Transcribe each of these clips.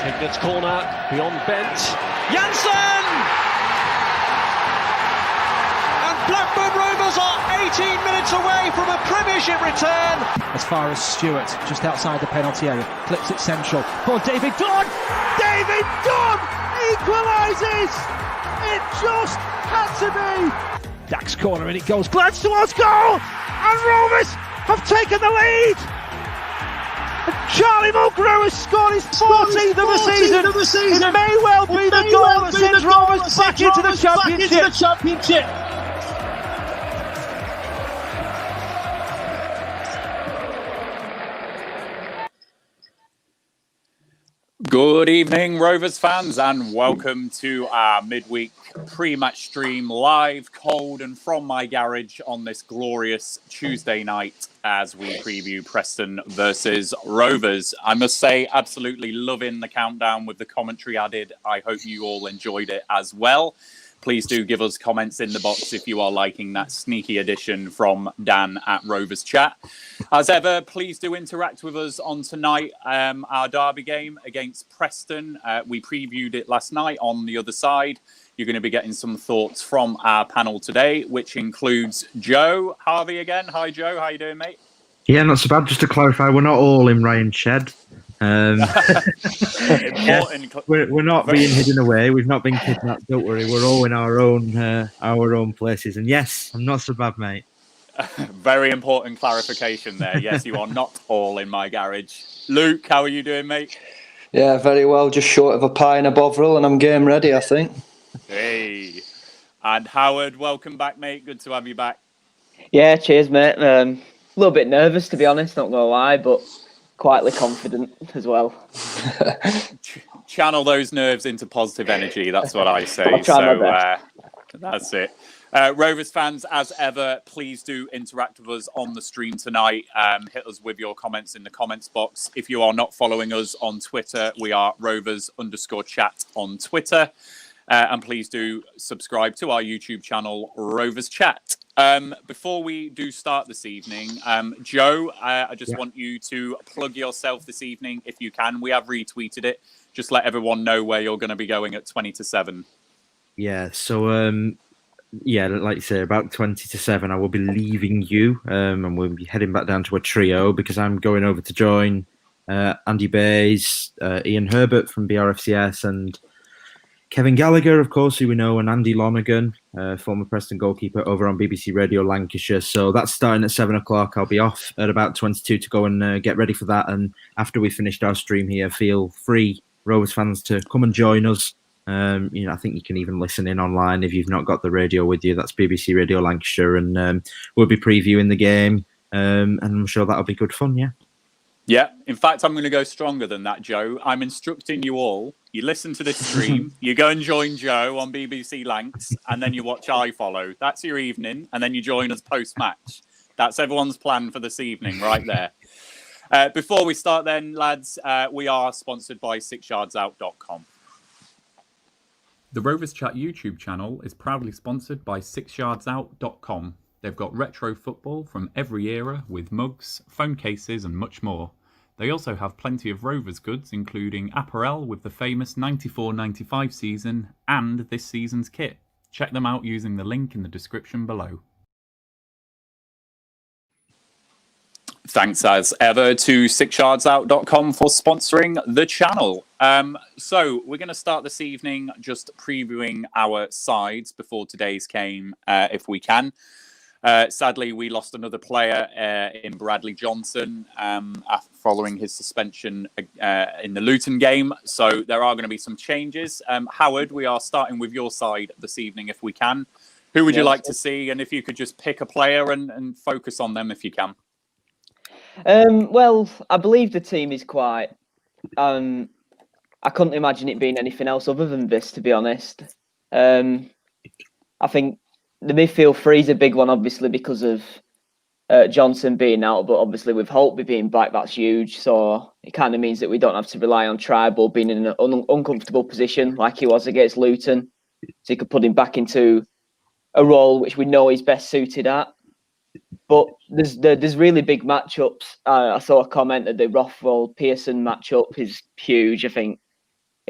Hignett corner, beyond Bent. Janssen! And Blackburn Rovers are 18 minutes away from a Premiership return. As far as Stewart, just outside the penalty area, clips it central. For David Dunn! David Dunn equalises! It just had to be! Dax corner and it goes. Glance towards goal! And Rovers have taken the lead! Charlie Mulgrew has scored his 14th of the season. It may well be the goal that sends Rovers back into the Championship. Good evening, Rovers fans, and welcome to our midweek pre-match stream, live, cold, and from my garage on this glorious Tuesday night as we preview Preston versus Rovers. I must say, absolutely loving the countdown with the commentary added. I hope you all enjoyed it as well. Please do give us comments in the box if you are liking that sneaky edition from Dan at Rovers Chat. As ever, please do interact with us on tonight, our derby game against Preston. We previewed it last night on the other side. You're going to be getting some thoughts from our panel today, which includes Joe Harvey again. Hi, Joe. How you doing, mate? Yeah, not so bad. Just to clarify, we're not all in Ryan's shed. We're not being hidden away. We've not been kidnapped. Don't worry. We're all in our own places. And yes, I'm not so bad, mate. Very important clarification there. Yes, you are not all in my garage. Luke, how are you doing, mate? Yeah, very well. Just short of a pie and a bovril, and I'm game ready, I think. Hey. And Howard, welcome back, mate. Good to have you back. Yeah, cheers, mate. A little bit nervous, to be honest, not going to lie, but quietly confident as well. Channel those nerves into positive energy. That's what I say. I'll try my best. That's it. Rovers fans, as ever, please do interact with us on the stream tonight. Hit us with your comments in the comments box. If you are not following us on Twitter, we are Rovers_chat on Twitter. And please do subscribe to our YouTube channel, Rovers Chat. Before we do start this evening, Joe, I just want you to plug yourself this evening if you can. We have retweeted it. Just let everyone know where you're going to be going at 6:50. Yeah, so like you say, about 6:50, I will be leaving you, and we'll be heading back down to a trio because I'm going over to join Andy Bays, Ian Herbert from BRFCS, and Kevin Gallagher, of course, who we know, and Andy Lonergan, former Preston goalkeeper, over on BBC Radio Lancashire. So that's starting at 7 o'clock. I'll be off at about 22 to go and get ready for that. And after we finished our stream here, feel free, Rovers fans, to come and join us. I think you can even listen in online if you've not got the radio with you. That's BBC Radio Lancashire, and we'll be previewing the game, and I'm sure that'll be good fun. Yeah, in fact, I'm going to go stronger than that, Joe. I'm instructing you all. You listen to this stream, you go and join Joe on BBC Lancs, and then you watch I Follow. That's your evening, and then you join us post-match. That's everyone's plan for this evening right there. Before we start then, lads, we are sponsored by 6yardsout.com. The Rovers Chat YouTube channel is proudly sponsored by 6yardsout.com. They've got retro football from every era with mugs, phone cases and much more. They also have plenty of Rovers goods, including apparel with the famous 94-95 season and this season's kit. Check them out using the link in the description below. Thanks as ever to 6yardsout.com for sponsoring the channel. So we're going to start this evening just previewing our sides before today's game, if we can. Sadly, we lost another player in Bradley Johnson following his suspension in the Luton game. So there are going to be some changes. Howard, we are starting with your side this evening, if we can. Who would you like to see? And if you could just pick a player and focus on them if you can. Well, I believe the team is quite... I couldn't imagine it being anything else other than this, to be honest. I think the midfield three is a big one, obviously, because of Johnson being out, but obviously with Holtby being back, that's huge. So it kind of means that we don't have to rely on Tribal being in an uncomfortable position like he was against Luton. So you could put him back into a role which we know he's best suited at. But there's really big matchups. I saw a comment that the Rothwell-Pearson matchup is huge. I think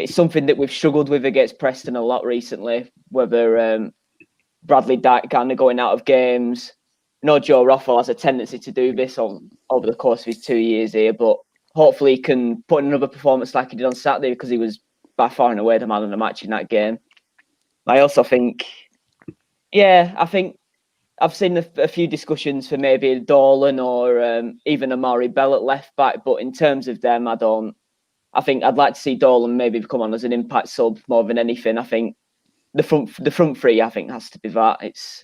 it's something that we've struggled with against Preston a lot recently, whether Bradley Dyke kind of going out of games. No, Joe Rothwell has a tendency to do this over the course of his 2 years here, but hopefully he can put in another performance like he did on Saturday, because he was by far and away the man of the match in that game. I also think, I think I've seen a few discussions for maybe Dolan or even Amari Bell at left back, but in terms of them, I think I'd like to see Dolan maybe come on as an impact sub more than anything. I think the front three, I think, has to be that.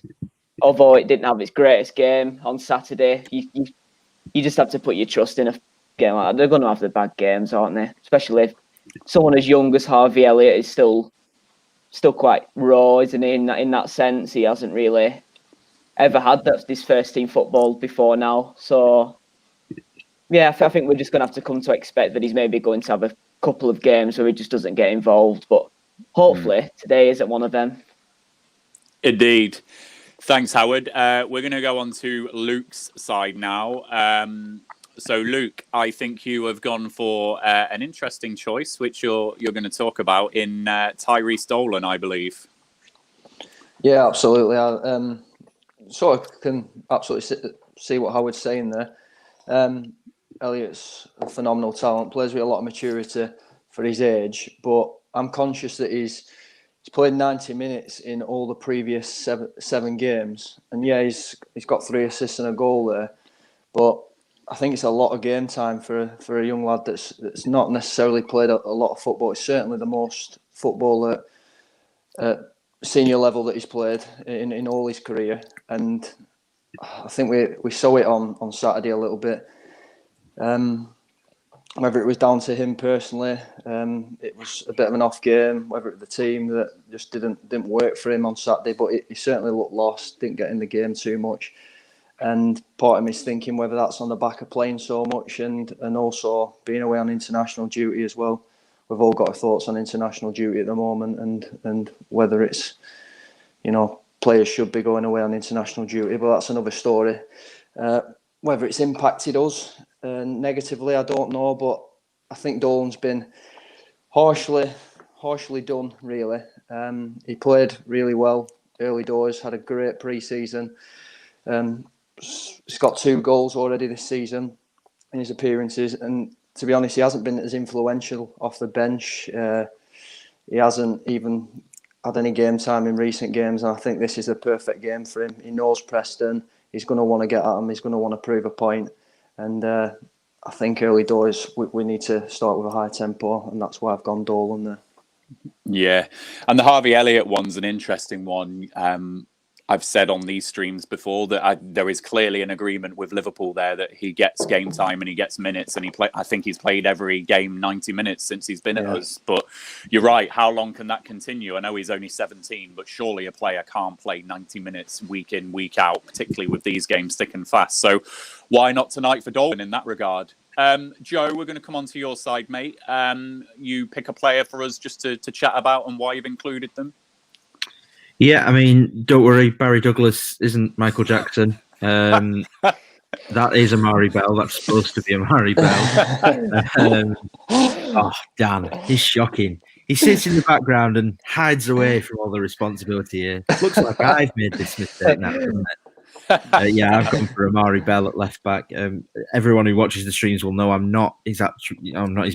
Although it didn't have its greatest game on Saturday, you just have to put your trust in a game like that. They're going to have the bad games, aren't they? Especially if someone as young as Harvey Elliott is still quite raw, isn't he? In that sense, he hasn't really ever had this first team football before now. So, I think we're just going to have to come to expect that he's maybe going to have a couple of games where he just doesn't get involved. But hopefully today isn't one of them. Indeed. Thanks, Howard. We're going to go on to Luke's side now. So, Luke, I think you have gone for an interesting choice, which you're going to talk about in Tyrese Dolan, I believe. Yeah, absolutely. I sort of can absolutely see what Howard's saying there. Elliott's a phenomenal talent, plays with a lot of maturity for his age, but I'm conscious that he's played 90 minutes in all the previous seven games, and he's got 3 assists and a goal there, but I think it's a lot of game time for a young lad that's not necessarily played a lot of football. It's certainly the most football at senior level that he's played in all his career, and I think we saw it on Saturday a little bit. Whether it was down to him personally, it was a bit of an off game. Whether it was the team that just didn't work for him on Saturday, but he certainly looked lost. Didn't get in the game too much, and part of me is thinking whether that's on the back of playing so much and also being away on international duty as well. We've all got our thoughts on international duty at the moment, and whether it's, players should be going away on international duty, but that's another story. Whether it's impacted us negatively, I don't know, but I think Dolan's been harshly done, really. He played really well early doors, had a great pre-season. He's got 2 goals already this season in his appearances, and to be honest, he hasn't been as influential off the bench. He hasn't even had any game time in recent games, and I think this is a perfect game for him. He knows Preston. He's going to want to get at him. He's going to want to prove a point. And I think early doors, we need to start with a high tempo, and that's why I've gone Dolan there. Yeah, and the Harvey Elliott one's an interesting one. I've said on these streams before that there is clearly an agreement with Liverpool there that he gets game time and he gets minutes, and I think he's played every game 90 minutes since he's been at us. But you're right, how long can that continue? I know he's only 17, but surely a player can't play 90 minutes week in, week out, particularly with these games thick and fast. So why not tonight for Dolan in that regard? Joe, we're going to come on to your side, mate. You pick a player for us just to chat about and why you've included them. Yeah, I mean, don't worry, Barry Douglas isn't Michael Jackson. That is Amari Bell. That's supposed to be Amari Bell. Dan, he's shocking. He sits in the background and hides away from all the responsibility here. Looks like I've made this mistake now, doesn't it? I've gone for Amari Bell at left back. Everyone who watches the streams will know I'm not his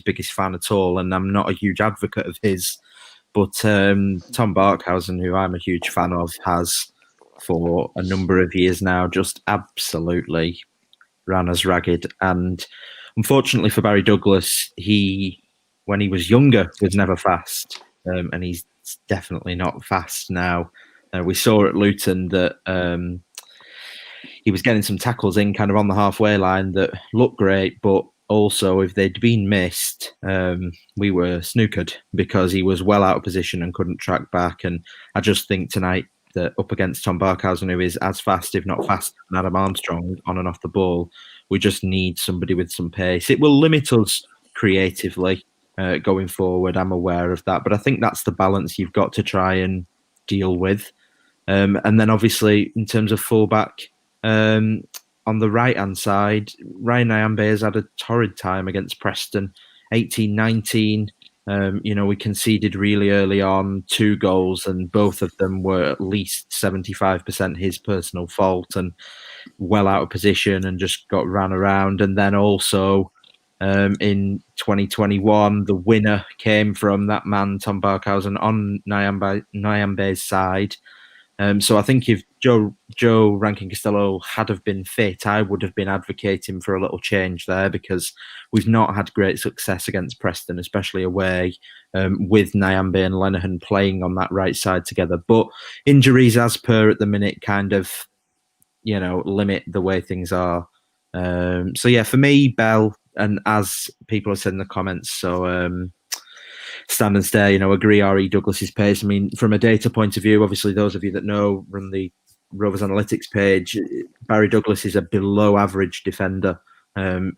biggest fan at all, and I'm not a huge advocate of his. But Tom Barkhausen, who I'm a huge fan of, has for a number of years now just absolutely ran us ragged. And unfortunately for Barry Douglas, when he was younger, was never fast. And he's definitely not fast now. We saw at Luton that he was getting some tackles in kind of on the halfway line that looked great, but also, if they'd been missed, we were snookered because he was well out of position and couldn't track back. And I just think tonight that up against Tom Barkhausen, who is as fast, if not faster, than Adam Armstrong on and off the ball, we just need somebody with some pace. It will limit us creatively going forward. I'm aware of that. But I think that's the balance you've got to try and deal with. And then obviously, in terms of fullback, on the right-hand side, Ryan Nyambe has had a torrid time against Preston. 18-19, We conceded really early on 2 goals, and both of them were at least 75% his personal fault and well out of position and just got ran around. And then also in 2021, the winner came from that man, Tom Barkhausen, on Nyambe's side. So I think if Joe Rankin Costello had have been fit, I would have been advocating for a little change there, because we've not had great success against Preston, especially away, with Nyambe and Lenihan playing on that right side together. But injuries, as per at the minute, kind of, limit the way things are. So yeah, for me, Bell, and as people have said in the comments, so stand and stare, agree R.E. Douglas's pace. I mean, from a data point of view, obviously those of you that know run the Rovers Analytics page, Barry Douglas is a below average defender.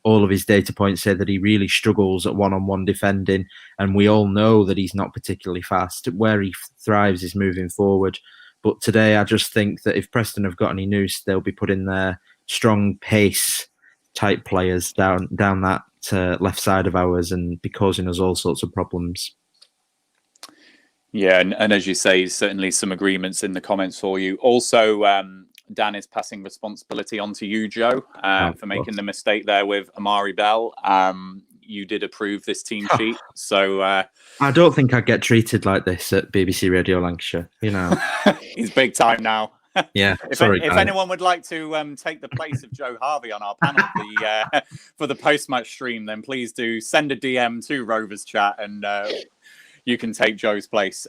All of his data points say that he really struggles at one-on-one defending, and we all know that he's not particularly fast. Where he thrives is moving forward. But today, I just think that if Preston have got any noose, they'll be putting their strong pace type players down that left side of ours and be causing us all sorts of problems. Yeah, and as you say, certainly some agreements in the comments for you. Also, Dan is passing responsibility on to you, Joe, for making the mistake there with Amari Bell. You did approve this team sheet, so I don't think I'd get treated like this at BBC Radio Lancashire. He's big time now. Yeah, if anyone would like to take the place of Joe Harvey on our panel for the post-match stream, then please do send a DM to Rovers Chat, and you can take Joe's place.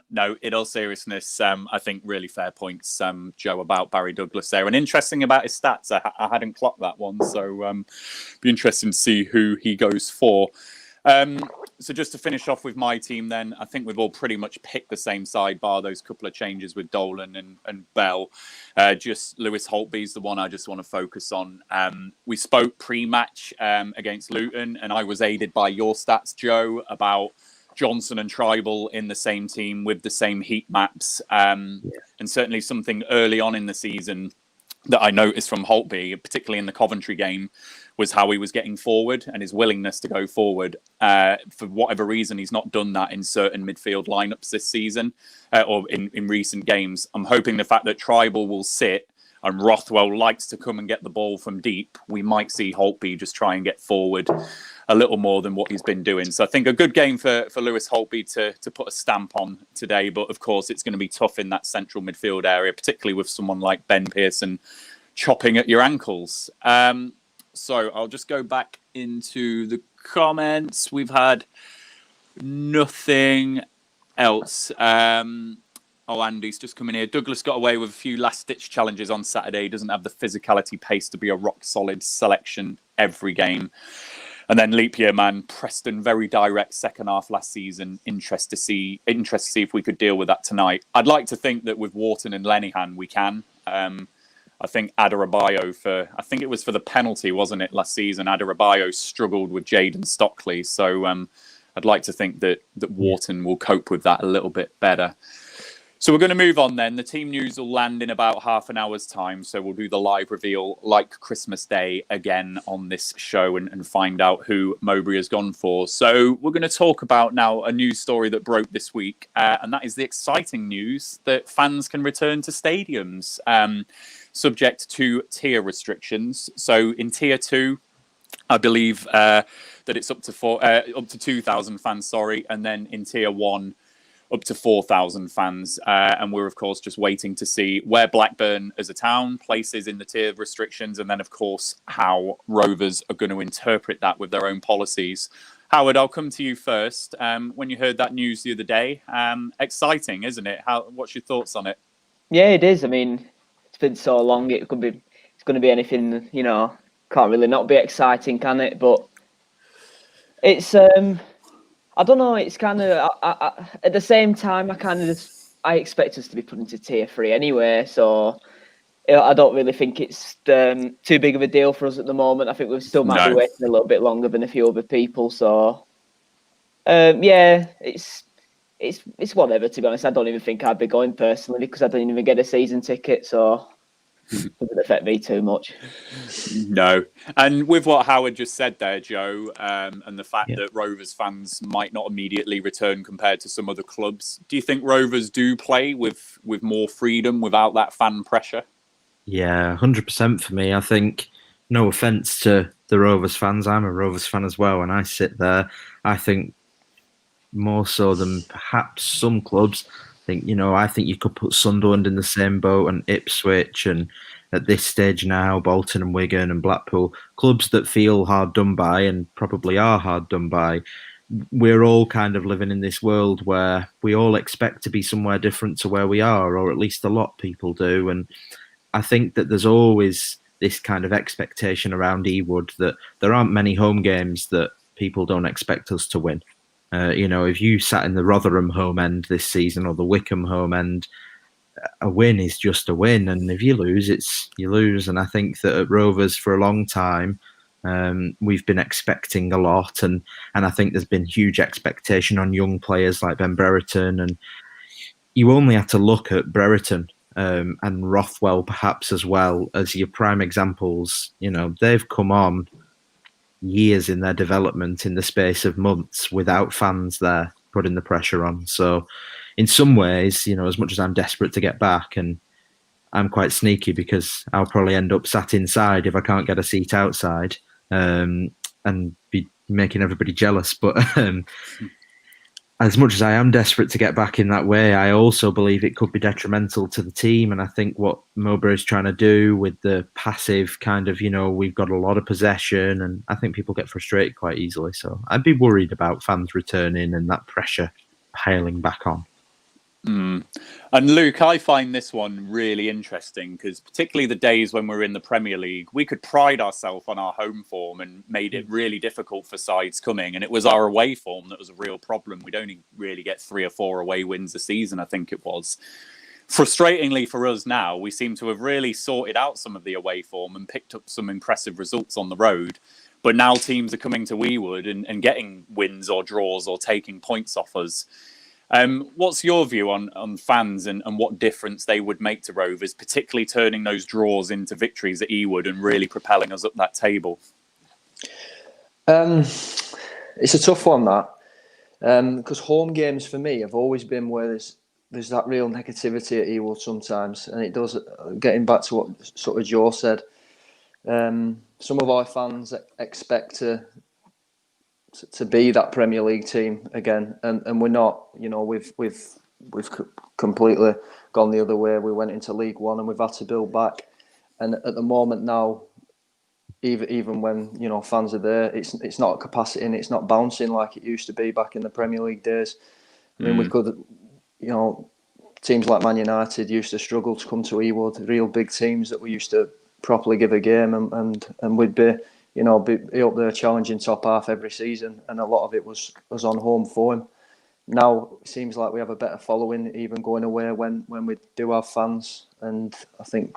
No, in all seriousness, I think really fair points, Joe, about Barry Douglas there. And interesting about his stats, I hadn't clocked that one, so be interesting to see who he goes for. So just to finish off with my team then, I think we've all pretty much picked the same side, bar those couple of changes with Dolan and Bell. Just Lewis Holtby's the one I just want to focus on. We spoke pre-match against Luton, and I was aided by your stats, Joe, about Johnson and Tribal in the same team with the same heat maps. And certainly something early on in the season that I noticed from Holtby, particularly in the Coventry game, was how he was getting forward and his willingness to go forward. For whatever reason, he's not done that in certain midfield lineups this season or in recent games. I'm hoping the fact that Tribal will sit and Rothwell likes to come and get the ball from deep, we might see Holtby just try and get forward a little more than what he's been doing. So I think a good game for Lewis Holtby to put a stamp on today. But of course, it's going to be tough in that central midfield area, particularly with someone like Ben Pearson chopping at your ankles. So I'll just go back into the comments. We've had nothing else. Oh, Andy's just coming here. Douglas got away with a few last-ditch challenges on Saturday. He doesn't have the physicality pace to be a rock-solid selection every game. And then leap year man, Preston, very direct second half last season. Interest to see if we could deal with that tonight. I'd like to think that with Wharton and Lenihan we can. I think Adarabayo I think it was for the penalty, wasn't it, last season? Adarabayo struggled with Jayden Stockley. So I'd like to think that Wharton will cope with that a little bit better. So we're going to move on then. The team news will land in about half an hour's time. So we'll do the live reveal like Christmas Day again on this show and find out who Mowbray has gone for. So we're going to talk about now a news story that broke this week. And that is the exciting news that fans can return to stadiums, subject to tier restrictions. So in tier 2, I believe that it's up to 2,000 fans, and then in tier 1, up to 4,000 fans. And we're, of course, just waiting to see where Blackburn as a town places in the tier restrictions. And then, of course, how Rovers are going to interpret that with their own policies. Howard, I'll come to you first. When you heard that news the other day, exciting, isn't it? What's your thoughts on it? Yeah, it is. I mean, it's been so long. It's going to be anything, can't really not be exciting, can it? But it's... I don't know. It's kind of at the same time. I expect us to be put into tier 3 anyway. So I don't really think it's too big of a deal for us at the moment. I think we still might be waiting a little bit longer than a few other people. So yeah, it's whatever. To be honest, I don't even think I'd be going personally because I don't even get a season ticket. So doesn't affect me too much. No. And with what Howard just said there, Joe, and the fact that Rovers fans might not immediately return compared to some other clubs, do you think Rovers do play with more freedom without that fan pressure? Yeah, 100% for me. I think, no offence to the Rovers fans, I'm a Rovers fan as well, and I sit there, I think more so than perhaps some clubs. I think you could put Sunderland in the same boat, and Ipswich, and at this stage now, Bolton and Wigan and Blackpool, clubs that feel hard done by and probably are hard done by. We're all kind of living in this world where we all expect to be somewhere different to where we are, or at least a lot of people do. And I think that there's always this kind of expectation around Ewood that there aren't many home games that people don't expect us to win. If you sat in the Rotherham home end this season or the Wickham home end, a win is just a win. And if you lose, you lose. And I think that at Rovers for a long time, we've been expecting a lot. And I think there's been huge expectation on young players like Ben Brereton. And you only have to look at Brereton and Rothwell perhaps as well as your prime examples. They've come on years in their development in the space of months without fans there putting the pressure on. So in some ways, as much as I'm desperate to get back, and I'm quite sneaky because I'll probably end up sat inside if I can't get a seat outside, and be making everybody jealous. But as much as I am desperate to get back in that way, I also believe it could be detrimental to the team. And I think what Mowbray's trying to do with the passive kind of, we've got a lot of possession, and I think people get frustrated quite easily. So I'd be worried about fans returning and that pressure piling back on. And Luke, I find this one really interesting because particularly the days when we're in the Premier League, we could pride ourselves on our home form and made it really difficult for sides coming. And it was our away form that was a real problem. We'd only really get 3 or 4 away wins a season, I think it was. Frustratingly for us now, we seem to have really sorted out some of the away form and picked up some impressive results on the road. But now teams are coming to Ewood and getting wins or draws or taking points off us. What's your view on fans and what difference they would make to Rovers, particularly turning those draws into victories at Ewood and really propelling us up that table? It's a tough one, that, because home games for me have always been where there's that real negativity at Ewood sometimes, and it does. Getting back to what sort of Joe said, some of our fans expect to be that Premier League team again, and we're not. We've completely gone the other way. We went into League One and we've had to build back. And at the moment now, even when fans are there, it's not at capacity and it's not bouncing like it used to be back in the Premier League days. I mean, we could, teams like Man United used to struggle to come to Ewood, real big teams that we used to properly give a game, and we'd be up there challenging top half every season, and a lot of it was on home form. Now it seems like we have a better following, even going away when we do have fans, and I think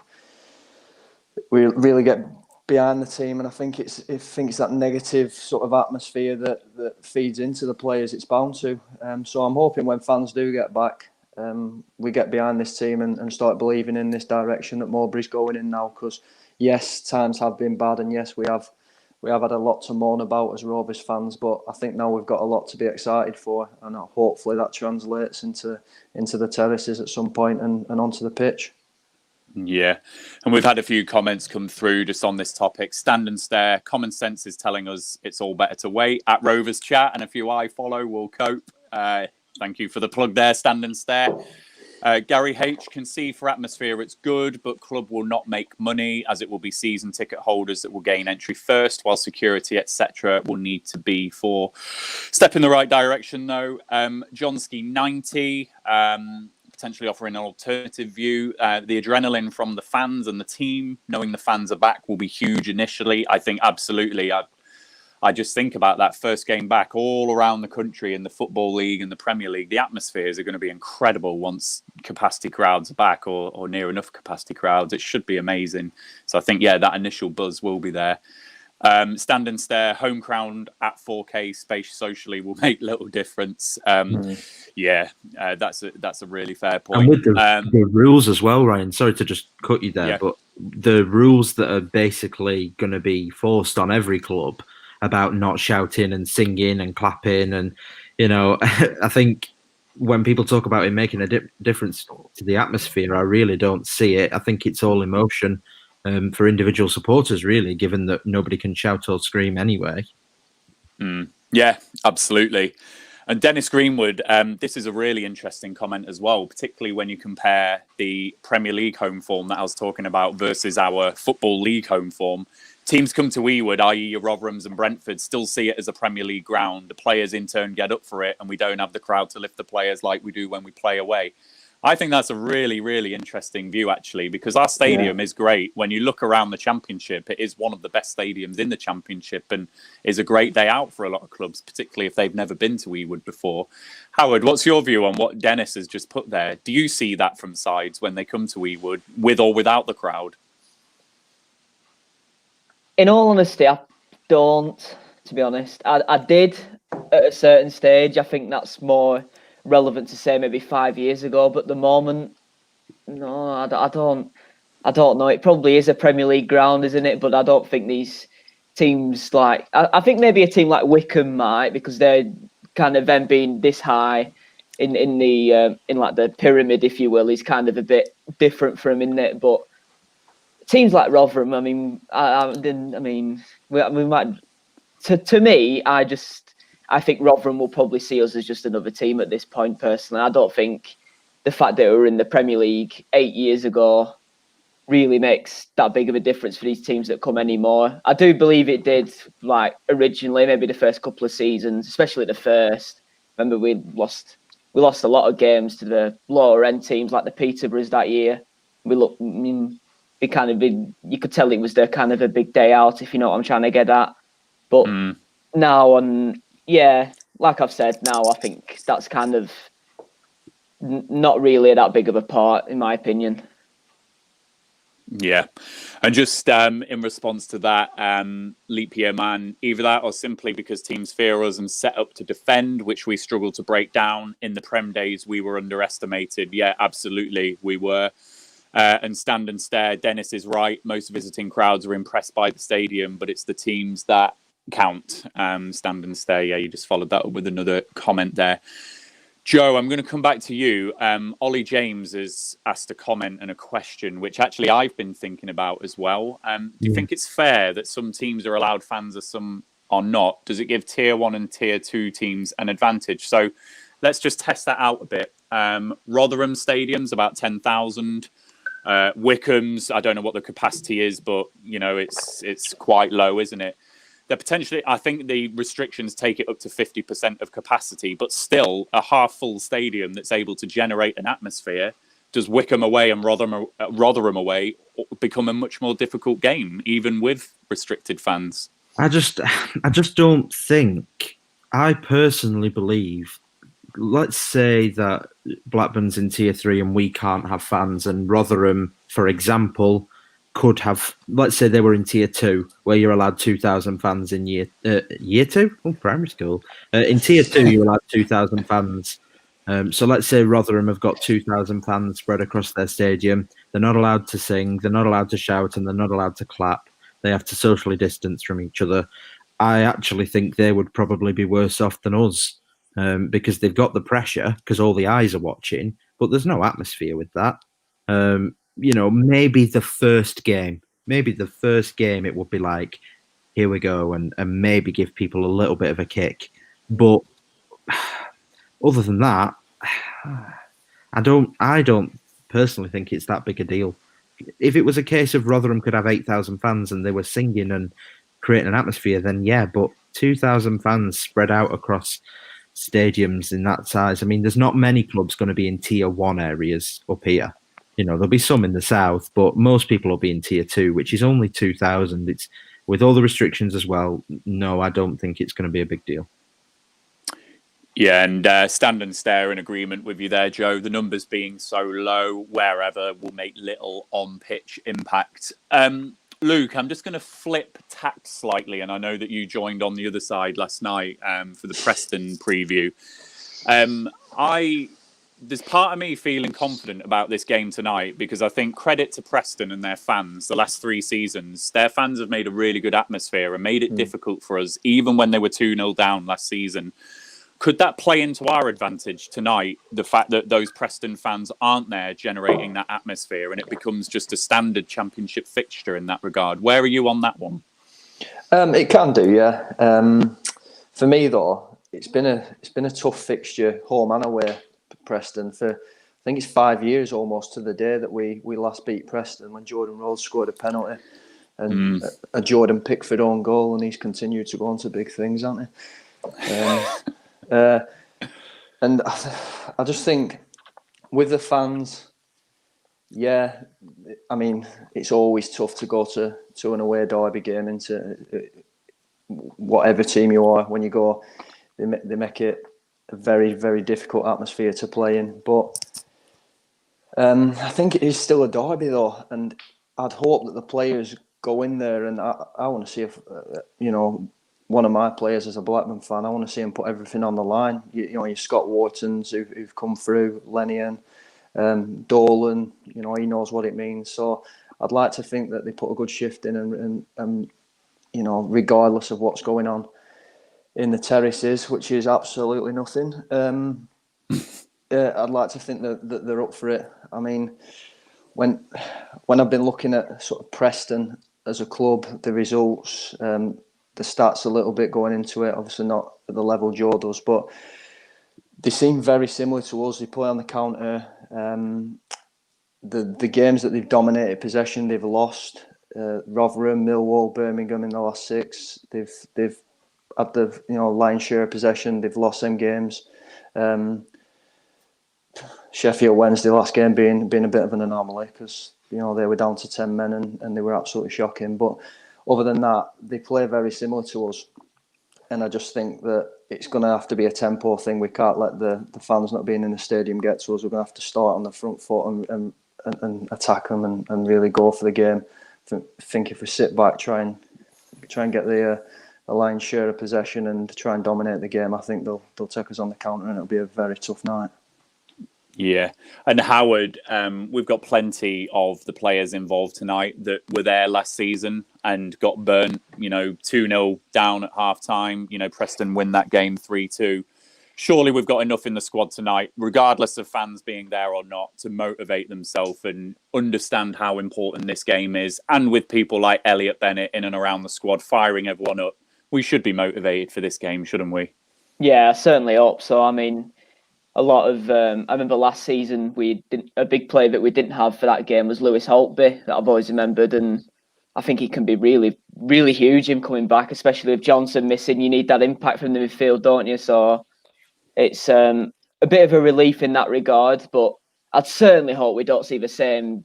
we really get behind the team. And I think it's that negative sort of atmosphere that feeds into the players. It's bound to. So I'm hoping when fans do get back, we get behind this team and start believing in this direction that Mowbray's going in now. Because yes, times have been bad, and yes, we have had a lot to moan about as Rovers fans, but I think now we've got a lot to be excited for, and hopefully that translates into the terraces at some point and onto the pitch. Yeah, and we've had a few comments come through just on this topic. Stand and stare. Common sense is telling us it's all better to wait. At Rovers Chat, and a few I follow will cope. Thank you for the plug there, Stand and Stare. Gary H can see for atmosphere it's good, but club will not make money as it will be season ticket holders that will gain entry first, while security, etc. will need to be for step in the right direction though. Johnsky 90, potentially offering an alternative view. The adrenaline from the fans and the team, knowing the fans are back, will be huge initially. I think absolutely. I just think about that first game back all around the country in the Football League and the Premier League. The atmospheres are going to be incredible once capacity crowds are back or near enough capacity crowds. It should be amazing. So I think, that initial buzz will be there. Stand and stare, home crowd at 4K space socially will make little difference. That's a really fair point. And with the rules as well, Ryan, sorry to just cut you there, but the rules that are basically going to be forced on every club about not shouting and singing and clapping, and I think when people talk about it making a difference to the atmosphere, I really don't see it. I think it's all emotion for individual supporters, really, given that nobody can shout or scream anyway. Yeah, absolutely. And Dennis Greenwood, this is a really interesting comment as well, particularly when you compare the Premier League home form that I was talking about versus our Football League home form. Teams come to Ewood, i.e. your Rotherhams and Brentford, still see it as a Premier League ground. The players in turn get up for it, and we don't have the crowd to lift the players like we do when we play away. I think that's a really, really interesting view, actually, because our stadium is great. When you look around the Championship, it is one of the best stadiums in the Championship and is a great day out for a lot of clubs, particularly if they've never been to Ewood before. Howard, what's your view on what Dennis has just put there? Do you see that from sides when they come to Ewood, with or without the crowd? In all honesty, I don't, to be honest. I did at a certain stage. I think that's more relevant to say maybe 5 years ago, but at the moment, no, I don't know. It probably is a Premier League ground, isn't it? But I don't think these teams like I think maybe a team like Wickham might, because they're kind of them being this high in like the pyramid, if you will, is kind of a bit different from, isn't it? But teams like Rotherham, I mean, we might. To me, I think Rotherham will probably see us as just another team at this point, personally. I don't think the fact that we were in the Premier League 8 years ago really makes that big of a difference for these teams that come anymore. I do believe it did, like, originally, maybe the first couple of seasons, especially the first. Remember, we lost a lot of games to the lower end teams like the Peterboroughs that year. You could tell it was their kind of a big day out, if you know what I'm trying to get at. But now, yeah, like I've said, now I think that's kind of not really that big of a part, in my opinion. Yeah. And just in response to that, leap year man, either that or simply because teams fear us and set up to defend, which we struggle to break down. In the Prem days, we were underestimated. Yeah, absolutely, we were. And stand and stare, Dennis is right. Most visiting crowds are impressed by the stadium, but it's the teams that count. Stand and stare. Yeah, you just followed that up with another comment there. Joe, I'm going to come back to you. Ollie James has asked a comment and a question, which actually I've been thinking about as well. Do you think it's fair that some teams are allowed fans and some are not? Does it give tier 1 and tier 2 teams an advantage? So let's just test that out a bit. Rotherham Stadium's about 10,000. Wickham's, I don't know what the capacity is, but it's quite low, isn't it? They're potentially, I think the restrictions take it up to 50% of capacity, but still a half full stadium that's able to generate an atmosphere. Does Wickham away and Rotherham away become a much more difficult game, even with restricted fans? I just don't think. I personally believe, let's say that Blackburn's in tier 3 and we can't have fans, and Rotherham, for example, could have, let's say they were in tier 2, where you're allowed 2,000 fans in year 2? Oh, primary school. In tier 2, you're allowed 2,000 fans. So let's say Rotherham have got 2,000 fans spread across their stadium. They're not allowed to sing, they're not allowed to shout, and they're not allowed to clap. They have to socially distance from each other. I actually think they would probably be worse off than us, because they've got the pressure, because all the eyes are watching, but there's no atmosphere with that. Maybe the first game it would be like, here we go, and maybe give people a little bit of a kick. But other than that, I don't personally think it's that big a deal. If it was a case of Rotherham could have 8,000 fans and they were singing and creating an atmosphere, then yeah, but 2,000 fans spread out across stadiums in that size. I mean, there's not many clubs going to be in tier 1 areas up here. There'll be some in the south, but most people will be in tier 2, which is only 2,000. It's with all the restrictions as well. No, I don't think it's going to be a big deal. Yeah, and stand and stare in agreement with you there, Joe. The numbers being so low wherever will make little on-pitch impact. Luke, I'm just going to flip tack slightly, and I know that you joined on the other side last night for the Preston preview. I there's part of me feeling confident about this game tonight, because I think credit to Preston and their fans. The last 3 seasons, their fans have made a really good atmosphere and made it difficult for us, even when they were 2-0 down last season. Could that play into our advantage tonight? The fact that those Preston fans aren't there generating that atmosphere, and it becomes just a standard Championship fixture in that regard. Where are you on that one? It can do, yeah. For me though, it's been a tough fixture, home and away, Preston, for I think it's 5 years almost to the day that we last beat Preston, when Jordan Rhodes scored a penalty and a Jordan Pickford own goal, and he's continued to go on to big things, hasn't he? And I just think with the fans, yeah, I mean, it's always tough to go to an away derby game, into whatever team you are. When you go, they make it a very, very difficult atmosphere to play in. But I think it is still a derby though, and I'd hope that the players go in there, and I want to see if one of my players as a Blackburn fan, I want to see him put everything on the line. Your Scott Whartons who've come through, Lennian, Dolan, he knows what it means. So I'd like to think that they put a good shift in, and regardless of what's going on in the terraces, which is absolutely nothing, I'd like to think that they're up for it. I mean, when I've been looking at sort of Preston as a club, the results, the stats a little bit going into it, obviously not at the level Joe does, but they seem very similar to us. They play on the counter. The games that they've dominated possession, they've lost. Rotherham, Millwall, Birmingham in the last 6. They've had the lion's share of possession. They've lost them games. Sheffield Wednesday last game being a bit of an anomaly, because they were down to 10 men and they were absolutely shocking. But other than that, they play very similar to us, and I just think that it's going to have to be a tempo thing. We can't let the fans not being in the stadium get to us. We're going to have to start on the front foot and attack them and really go for the game. I think if we sit back, try and get the lion's share of possession and try and dominate the game, I think they'll take us on the counter, and it'll be a very tough night. Yeah. And Howard, we've got plenty of the players involved tonight that were there last season and got burnt, 2-0 down at half time. Preston win that game 3-2. Surely we've got enough in the squad tonight, regardless of fans being there or not, to motivate themselves and understand how important this game is. And with people like Elliot Bennett in and around the squad, firing everyone up, we should be motivated for this game, shouldn't we? Yeah, I certainly hope so. I mean, a lot of I remember last season a big player that we didn't have for that game was Lewis Holtby, that I've always remembered, and I think he can be really, really huge him coming back, especially with Johnson missing. You need that impact from the midfield, don't you? So it's a bit of a relief in that regard, but I'd certainly hope we don't see the same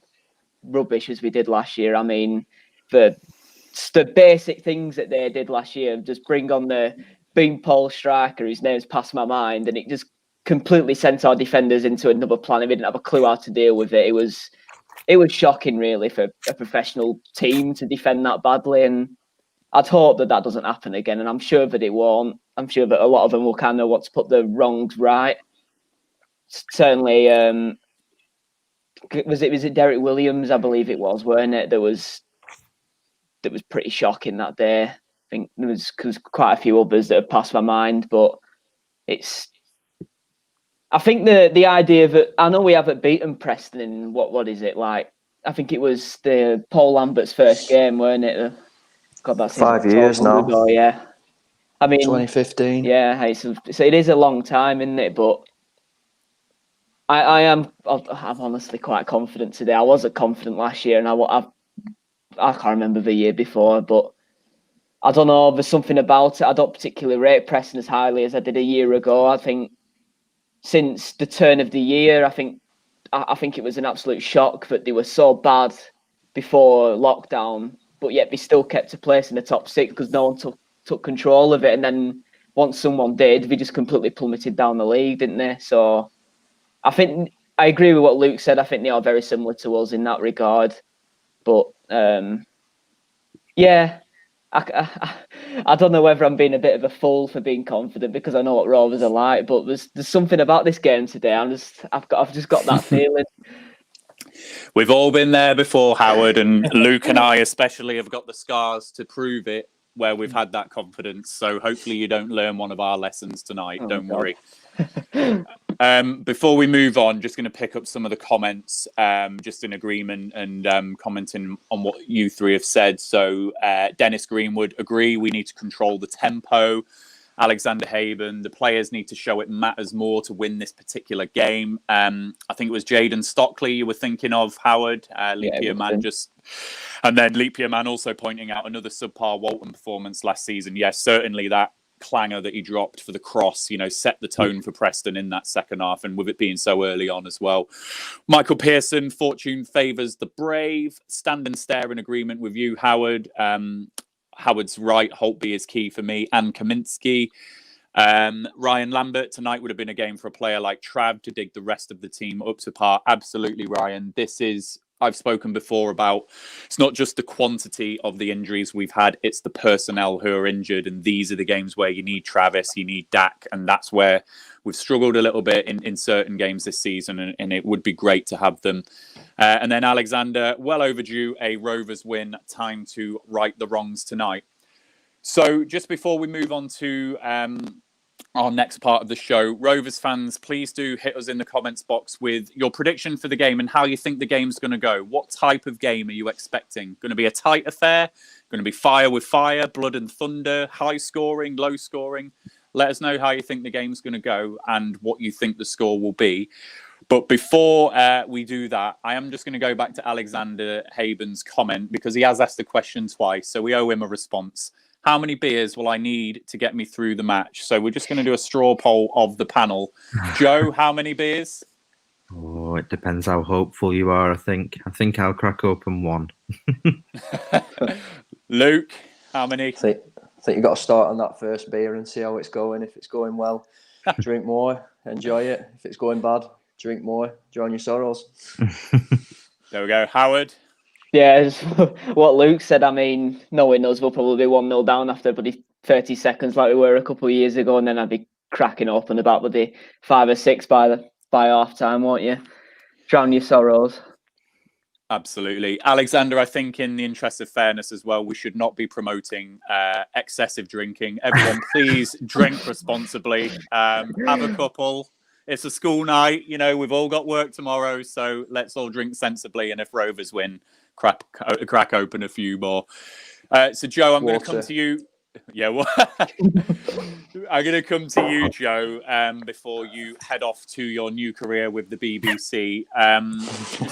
rubbish as we did last year. I mean, the basic things that they did last year, just bring on the beanpole striker, whose name's passed my mind, and it just completely sent our defenders into another planet. We didn't have a clue how to deal with it. It was shocking, really, for a professional team to defend that badly. And I'd hope that doesn't happen again. And I'm sure that it won't. I'm sure that a lot of them will kind of want to put the wrongs right. Certainly, was it Derek Williams? I believe it was, weren't it? That was pretty shocking that day. I think there was quite a few others that have passed my mind, but I think the idea that I know we haven't beaten Preston in what is it like? I think it was the Paul Lambert's first game, weren't it? God, that's 5 years now. Ago, yeah. I mean, 2015. Yeah, so it is a long time, isn't it? But I'm honestly quite confident today. I wasn't confident last year, and I can't remember the year before, but I don't know. There's something about it. I don't particularly rate Preston as highly as I did a year ago. I think since the turn of the year, I think it was an absolute shock that they were so bad before lockdown, but yet they still kept a place in the top 6 because no one took control of it. And then once someone did, they just completely plummeted down the league, didn't they? So I think I agree with what Luke said. I think they are very similar to us in that regard. But yeah, I don't know whether I'm being a bit of a fool for being confident because I know what Rovers are like, but there's something about this game today. I've just got that feeling. We've all been there before, Howard, and Luke and I especially have got the scars to prove it where we've had that confidence. So hopefully you don't learn one of our lessons tonight. Don't worry. Before we move on, just going to pick up some of the comments, just in agreement and commenting on what you three have said. So Dennis Greenwood, agree, we need to control the tempo. Alexander Haben, the players need to show it matters more to win this particular game. I think it was Jaden Stockley you were thinking of, Howard. Leap Year Man and then Leap Year Man also pointing out another subpar Walton performance last season. Yes, certainly that clanger that he dropped for the cross, set the tone for Preston in that second half, and with it being so early on as well. Michael Pearson, fortune favours the brave. Stand and stare in agreement with you, Howard. Howard's right. Holtby is key for me, and Kaminsky. Ryan Lambert, tonight would have been a game for a player like Trav to dig the rest of the team up to par. Absolutely, Ryan. I've spoken before about, it's not just the quantity of the injuries we've had, it's the personnel who are injured. And these are the games where you need Travis, you need Dak. And that's where we've struggled a little bit in certain games this season. And it would be great to have them. And then Alexander, well overdue, a Rovers win. Time to right the wrongs tonight. So just before we move on to our next part of the show, Rovers fans, please do hit us in the comments box with your prediction for the game and how you think the game's going to go. What type of game are you expecting? Going to be a tight affair? Going to be fire with fire, blood and thunder, high scoring, low scoring? Let us know how you think the game's going to go and what you think the score will be. But before we do that, I am just going to go back to Alexander Haben's comment because he has asked the question twice, so we owe him a response. How many beers will I need to get me through the match? So we're just going to do a straw poll of the panel. Joe, how many beers? Oh, it depends how hopeful you are, I think. I think I'll crack open one. Luke, how many? I think you've got to start on that first beer and see how it's going. If it's going well, drink more, enjoy it. If it's going bad, drink more, drown your sorrows. There we go. Howard? Yeah, what Luke said. I mean, knowing us, we'll probably be 1-0 down after 30 seconds like we were a couple of years ago, and then I'd be cracking open about 5 or 6 by half time, won't you? Drown your sorrows. Absolutely. Alexander, I think in the interest of fairness as well, we should not be promoting excessive drinking. Everyone, please drink responsibly. Have a couple. It's a school night. We've all got work tomorrow, so let's all drink sensibly. And if Rovers win, crack open a few more. So, Joe, I'm going to come to you. Yeah, well, I'm going to come to you, Joe, before you head off to your new career with the BBC.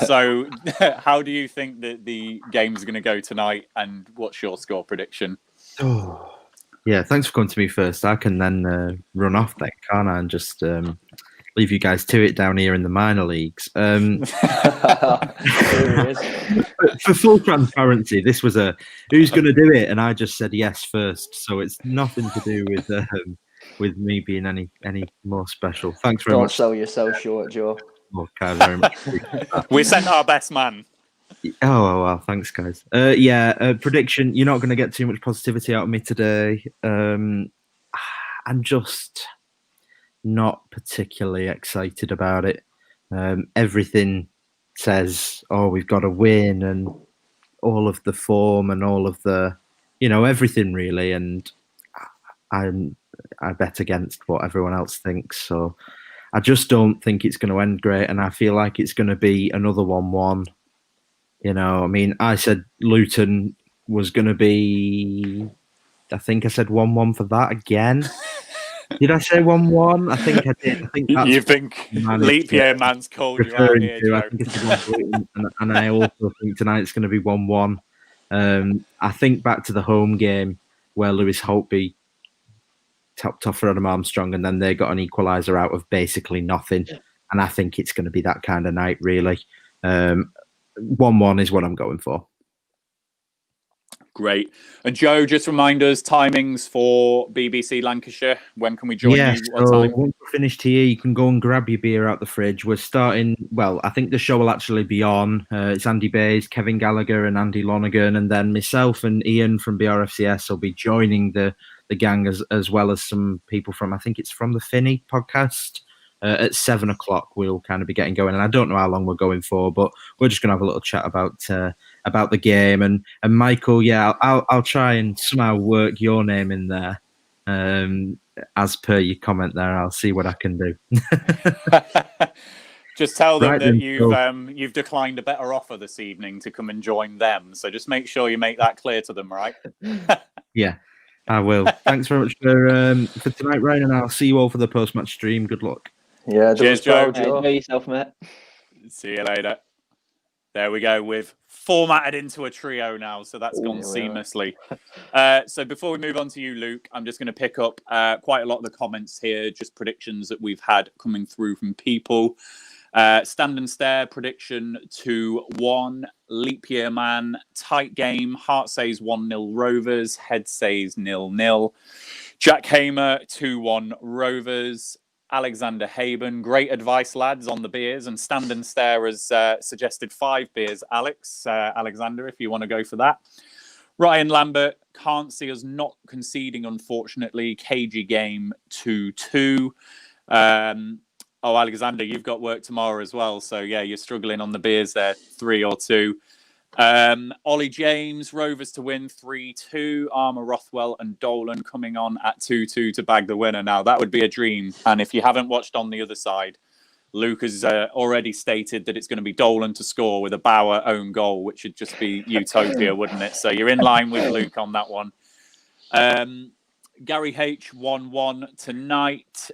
So how do you think that the game's going to go tonight, and what's your score prediction? Oh, yeah, thanks for coming to me first. I can then run off then, can't I, and just leave you guys to it down here in the minor leagues. For full transparency, this was who's going to do it, and I just said yes first. So it's nothing to do with me being any more special. Thanks very much. Don't sell yourself short, Joe. Okay, very much. We sent our best man. Oh, well, thanks, guys. Prediction, you're not going to get too much positivity out of me today. I'm just not particularly excited about it. Everything says, we've got to win, and all of the form and all of the, everything really. And I bet against what everyone else thinks. So I just don't think it's going to end great. And I feel like it's going to be another 1-1. I said Luton was going to be, I think I said 1-1 for that again. Did I say 1-1? I think I did. I think that's you think Leap Year Man's called you out here, Joe. I think it's 1-1, and I also think tonight's going to be 1-1. I think back to the home game where Lewis Holtby topped off for Adam Armstrong, and then they got an equaliser out of basically nothing. And I think it's going to be that kind of night, really. 1-1 is what I'm going for. Great. And Joe, just remind us timings for BBC Lancashire. When can we join you? What So time? once we're finished here, you can go and grab your beer out the fridge. We're starting, well, I think the show will actually be on. It's Andy Bays, Kevin Gallagher and Andy Lonergan, and then myself and Ian from BRFCS will be joining the gang as well as some people from, I think it's from the Finney podcast. At 7 o'clock, we'll kind of be getting going, and I don't know how long we're going for, but we're just going to have a little chat about the game. And Michael, yeah, I'll try and somehow work your name in there, as per your comment there. I'll see what I can do. Just tell them Right that then, you've declined a better offer this evening to come and join them. So just make sure you make that clear to them, right? Yeah, I will. Thanks very much for tonight, Ryan, and I'll see you all for the post-match stream. Good luck. Yeah, cheers, Joe. Enjoy yourself, mate. See you later. There we go. We've formatted into a trio now, so that's gone seamlessly. So before we move on to you, Luke, I'm just going to pick up quite a lot of the comments here, just predictions that we've had coming through from people. Stand and Stare prediction 2-1. Leap Year Man, tight game. Heart says 1-0 Rovers. Head says 0-0. Jack Hamer 2-1 Rovers. Alexander Haben, great advice, lads, on the beers. And Stand and Stare has suggested 5 beers, Alexander, if you want to go for that. Ryan Lambert, can't see us not conceding, unfortunately. Cagey game 2-2. Alexander, you've got work tomorrow as well. So, yeah, you're struggling on the beers there, 3 or 2. Ollie James, Rovers to win 3-2. Armour Rothwell and Dolan coming on at 2-2 to bag the winner. Now, that would be a dream. And if you haven't watched On the Other Side, Luke has already stated that it's going to be Dolan to score with a Bauer own goal, which would just be utopia, wouldn't it? So you're in line with Luke on that one. Gary H, 1-1 tonight.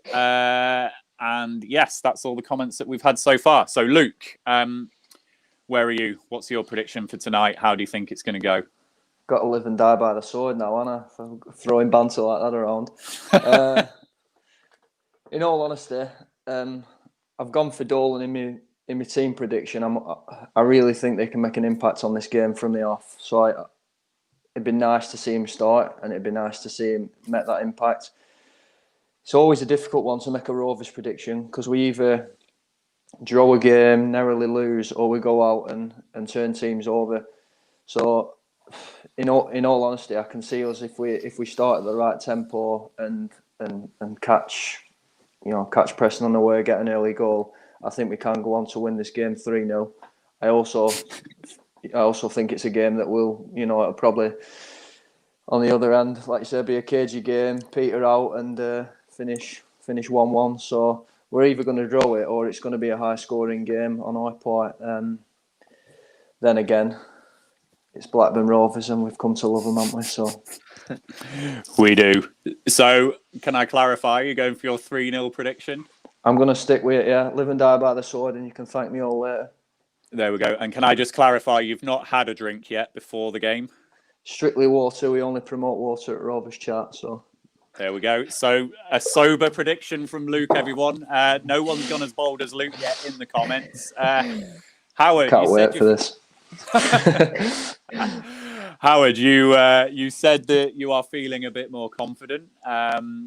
And yes, that's all the comments that we've had so far. So, Luke, where are you? What's your prediction for tonight? How do you think it's going to go? Got to live and die by the sword now, Anna. For throwing banter like that around. In all honesty, I've gone for Dolan in my team prediction. I really think they can make an impact on this game from the off. So it'd be nice to see him start, and it'd be nice to see him make that impact. It's always a difficult one to make a Rovers prediction because we either draw a game, narrowly lose, or we go out and turn teams over. So, in all honesty, I can see us if we start at the right tempo and catch Preston on the way, get an early goal. I think we can go on to win this game 3-0. I also think it's a game that will, it'll probably, on the other end, like you said, be a cagey game, peter out and finish 1-1. So we're either going to draw it or it's going to be a high-scoring game on our part. Then again, it's Blackburn Rovers and we've come to love them, haven't we? So we do. So can I clarify? You're going for your 3-0 prediction? I'm going to stick with it, yeah. Live and die by the sword, and you can thank me all later. There we go. And can I just clarify, you've not had a drink yet before the game? Strictly water. We only promote water at Rovers Chat, so... There we go. So a sober prediction from Luke, everyone. No one's gone as bold as Luke yet in the comments. Howard, can't wait for this. Howard, you said that you are feeling a bit more confident.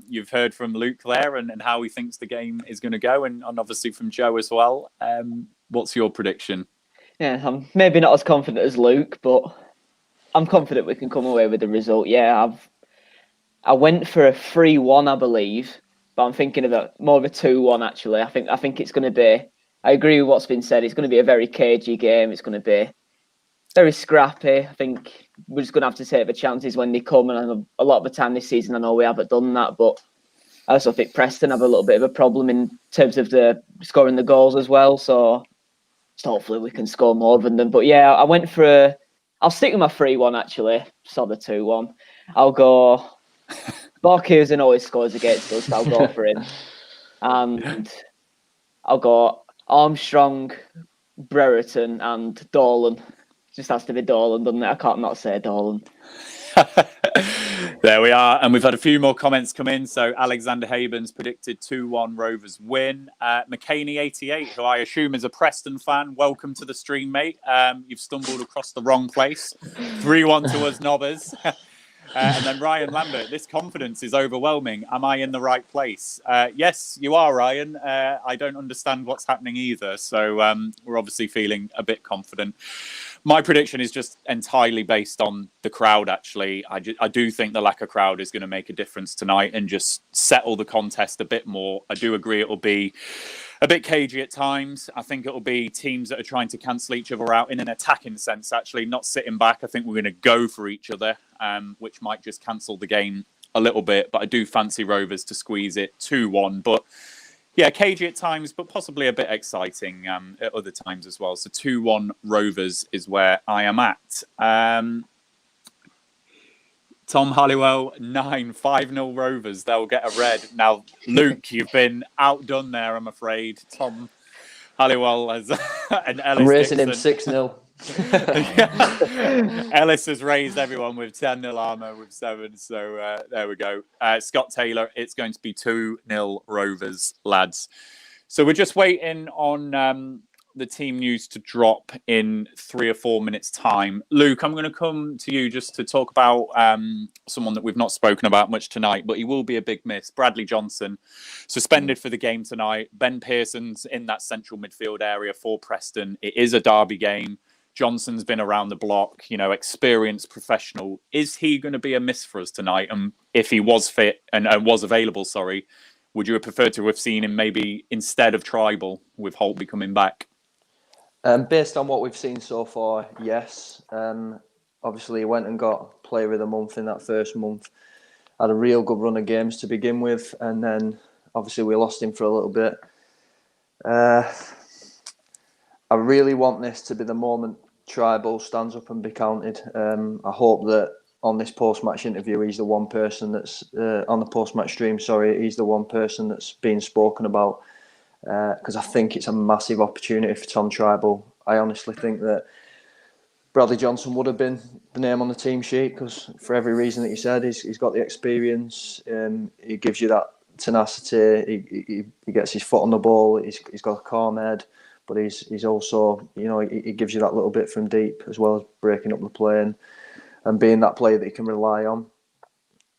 You've heard from Luke there and how he thinks the game is going to go, and obviously from Joe as well. What's your prediction? Yeah, I'm maybe not as confident as Luke, but I'm confident we can come away with the result. Yeah, I went for a 3-1, I believe, but I'm thinking of more of a 2-1 actually. I think it's going to be. I agree with what's been said. It's going to be a very cagey game. It's going to be very scrappy. I think we're just going to have to take the chances when they come. And a lot of the time this season, I know we haven't done that, but I also think Preston have a little bit of a problem in terms of the scoring the goals as well. So hopefully we can score more than them. But yeah, I went for I'll stick with my 3-1 actually. Saw the 2-1. I'll go. Barkhausen always scores against us, so I'll go for him. And I'll go Armstrong, Brereton and Dolan. Just has to be Dolan, doesn't it? I can't not say Dolan. There we are. And we've had a few more comments come in. So Alexander Habens predicted 2-1 Rovers win. McCaney88, who I assume is a Preston fan. Welcome to the stream, mate. You've stumbled across the wrong place. 3-1 to us nobbers. And then Ryan Lambert, this confidence is overwhelming. Am I in the right place? Yes, you are, Ryan. I don't understand what's happening either. So we're obviously feeling a bit confident. My prediction is just entirely based on the crowd, actually. I do think the lack of crowd is going to make a difference tonight and just settle the contest a bit more. I do agree it will be a bit cagey at times. I think it will be teams that are trying to cancel each other out in an attacking sense, actually, not sitting back. I think we're going to go for each other, which might just cancel the game a little bit. But I do fancy Rovers to squeeze it 2-1. But yeah, cagey at times, but possibly a bit exciting at other times as well. So 2-1 Rovers is where I am at. Tom Halliwell, 5-0 Rovers. They'll get a red. Now, Luke, you've been outdone there, I'm afraid. Tom Halliwell has and Ellis I'm racing Dixon. him 6-0. Ellis has raised everyone with 10-0 armour with 7. So there we go. Scott Taylor, it's going to be 2-0 Rovers, lads. So we're just waiting on the team news to drop in 3 or 4 minutes' time. Luke, I'm going to come to you just to talk about someone that we've not spoken about much tonight, but he will be a big miss. Bradley Johnson, suspended for the game tonight. Ben Pearson's in that central midfield area for Preston. It is a derby game. Johnson's been around the block, experienced professional. Is he going to be a miss for us tonight? And if he was fit and was available, would you have preferred to have seen him maybe instead of Tribal with Holtby coming back? Based on what we've seen so far, yes. Obviously, he went and got Player of the Month in that first month. Had a real good run of games to begin with, and then obviously we lost him for a little bit. I really want this to be the moment Tribal stands up and be counted. I hope that on this post-match interview, he's the one person that's on the post-match stream. He's the one person that's being spoken about. Because I think it's a massive opportunity for Tom Tribal. I honestly think that Bradley Johnson would have been the name on the team sheet because for every reason that you said, he's got the experience, he gives you that tenacity, he gets his foot on the ball, he's got a calm head, but he's also, he gives you that little bit from deep as well as breaking up the play and being that player that you can rely on.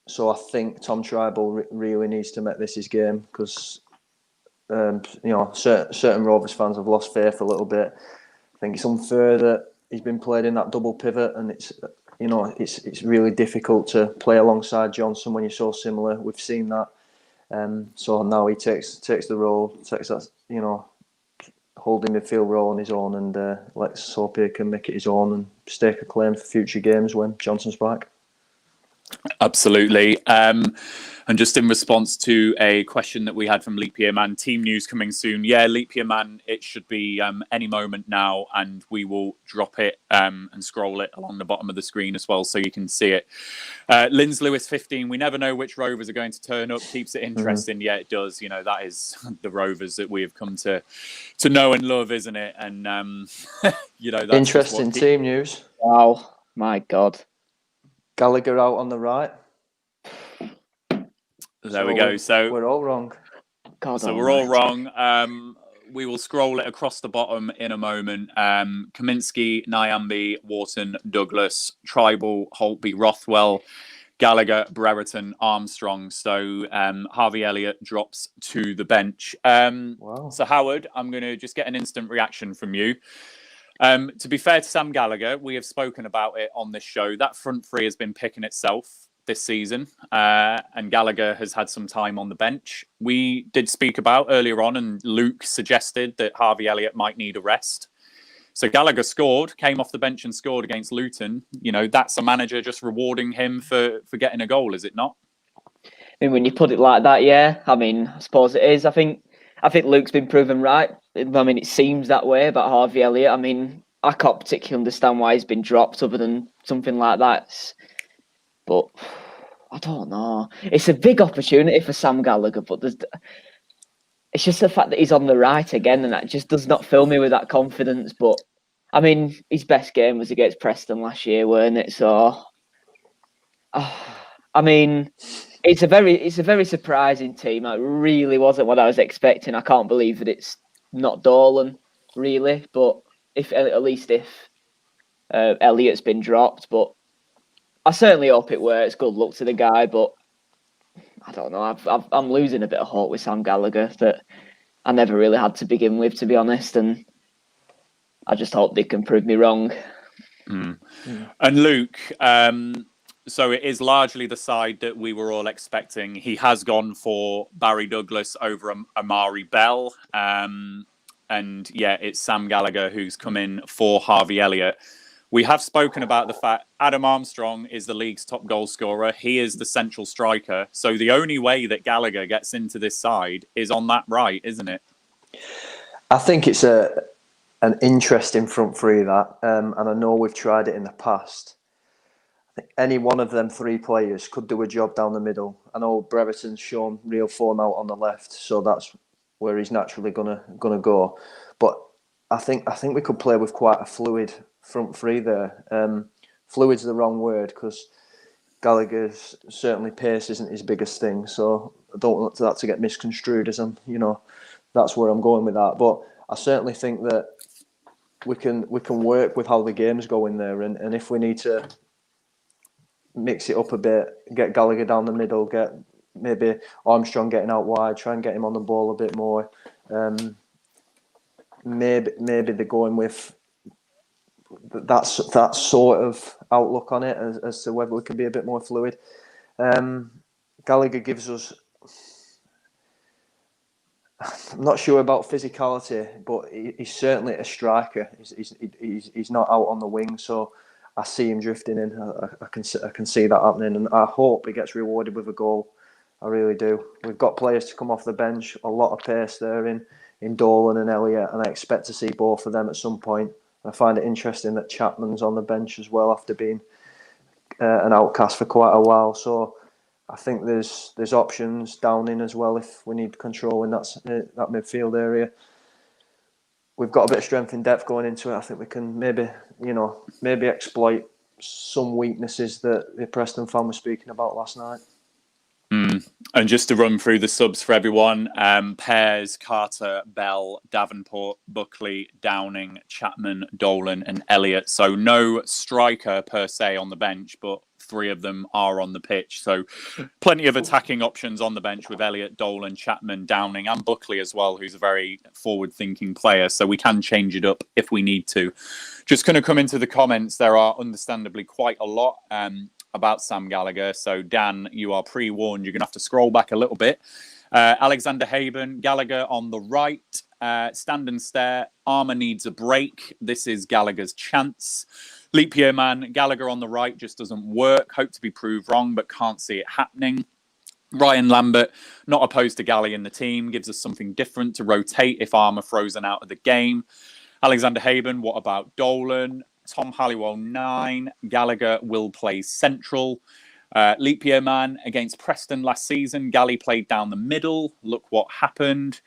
So I think Tom Tribal really needs to make this his game because certain Rovers fans have lost faith a little bit. I think it's unfair that he's been played in that double pivot, and it's really difficult to play alongside Johnson when you're so similar. We've seen that, so now he takes the role, takes that holding midfield role on his own, and let's hope he can make it his own and stake a claim for future games when Johnson's back. Absolutely. And just in response to a question that we had from Leap Year Man, team news coming soon. Yeah, Leap Year Man, it should be any moment now, and we will drop it and scroll it along the bottom of the screen as well so you can see it. Linz Lewis 15, we never know which Rovers are going to turn up, keeps it interesting. Yeah, it does. That is the Rovers that we have come to know and love, isn't it? And, that's interesting team news. Wow, my God. Gallagher out on the right. There we go. So we're all wrong. We're all wrong. We will scroll it across the bottom in a moment. Kaminsky, Nyambi, Wharton, Douglas, Tribal, Holtby, Rothwell, Gallagher, Brereton, Armstrong. So Harvey Elliott drops to the bench. Wow. So Howard, I'm going to just get an instant reaction from you. To be fair to Sam Gallagher, we have spoken about it on this show. That front three has been picking itself this season, and Gallagher has had some time on the bench. We did speak about earlier on, and Luke suggested that Harvey Elliott might need a rest. So Gallagher came off the bench and scored against Luton. That's a manager just rewarding him for getting a goal, is it not? I mean, when you put it like that, yeah. I mean, I suppose it is. I think Luke's been proven right. I mean, it seems that way about Harvey Elliott. I mean, I can't particularly understand why he's been dropped other than something like that. But I don't know. It's a big opportunity for Sam Gallagher, but it's just the fact that he's on the right again, and that just does not fill me with that confidence. But, I mean, his best game was against Preston last year, weren't it? So, I mean, it's a very surprising team. It really wasn't what I was expecting. I can't believe that it's not Dolan, really. But if Elliott's been dropped, but I certainly hope it works. Good luck to the guy, but I don't know. I'm losing a bit of hope with Sam Gallagher that I never really had to begin with, to be honest, and I just hope they can prove me wrong. And Luke, so it is largely the side that we were all expecting. He has gone for Barry Douglas over Amari Bell. And yeah, it's Sam Gallagher who's come in for Harvey Elliott. We have spoken about the fact Adam Armstrong is the league's top goal scorer. He is the central striker. So the only way that Gallagher gets into this side is on that right, isn't it? I think it's an interesting front three, that. And I know we've tried it in the past. I think any one of them three players could do a job down the middle. I know Brereton's shown real form out on the left, so that's where he's naturally gonna go. But I think we could play with quite a fluid front three there. Fluid's the wrong word because Gallagher's certainly pace isn't his biggest thing, so I don't want that to get misconstrued as that's where I'm going with that. But I certainly think that we can work with how the game's going there, and if we need to mix it up a bit, get Gallagher down the middle, get maybe Armstrong getting out wide, try and get him on the ball a bit more. Maybe they're going with that sort of outlook on it as to whether we can be a bit more fluid. Gallagher gives us, I'm not sure about physicality, but he's certainly a striker. He's not out on the wing, so I see him drifting in. I can see that happening, and I hope he gets rewarded with a goal. I really do. We've got players to come off the bench, a lot of pace there in Dolan and Elliott, and I expect to see both of them at some point. I find it interesting that Chapman's on the bench as well after being an outcast for quite a while. So I think there's options down in as well if we need control in that midfield area. We've got a bit of strength in depth going into it. I think we can maybe exploit some weaknesses that the Preston fan was speaking about last night. And just to run through the subs for everyone, Pears, Carter, Bell, Davenport, Buckley, Downing, Chapman, Dolan and Elliott. So no striker per se on the bench, but three of them are on the pitch. So plenty of attacking options on the bench with Elliott, Dolan, Chapman, Downing and Buckley as well, who's a very forward-thinking player. So we can change it up if we need to. Just going to come into the comments. There are understandably quite a lot about Sam Gallagher. So Dan, you are pre-warned. You're going to have to scroll back a little bit. Alexander Haben, Gallagher on the right. Stand and stare. Armour needs a break. This is Gallagher's chance. Leap year man, Gallagher on the right just doesn't work. Hope to be proved wrong, but can't see it happening. Ryan Lambert, not opposed to Galley in the team. Gives us something different to rotate if Armour frozen out of the game. Alexander Haben, what about Dolan? Tom Halliwell 9. Gallagher will play central. Leap year man against Preston last season. Galley played down the middle. Look what happened.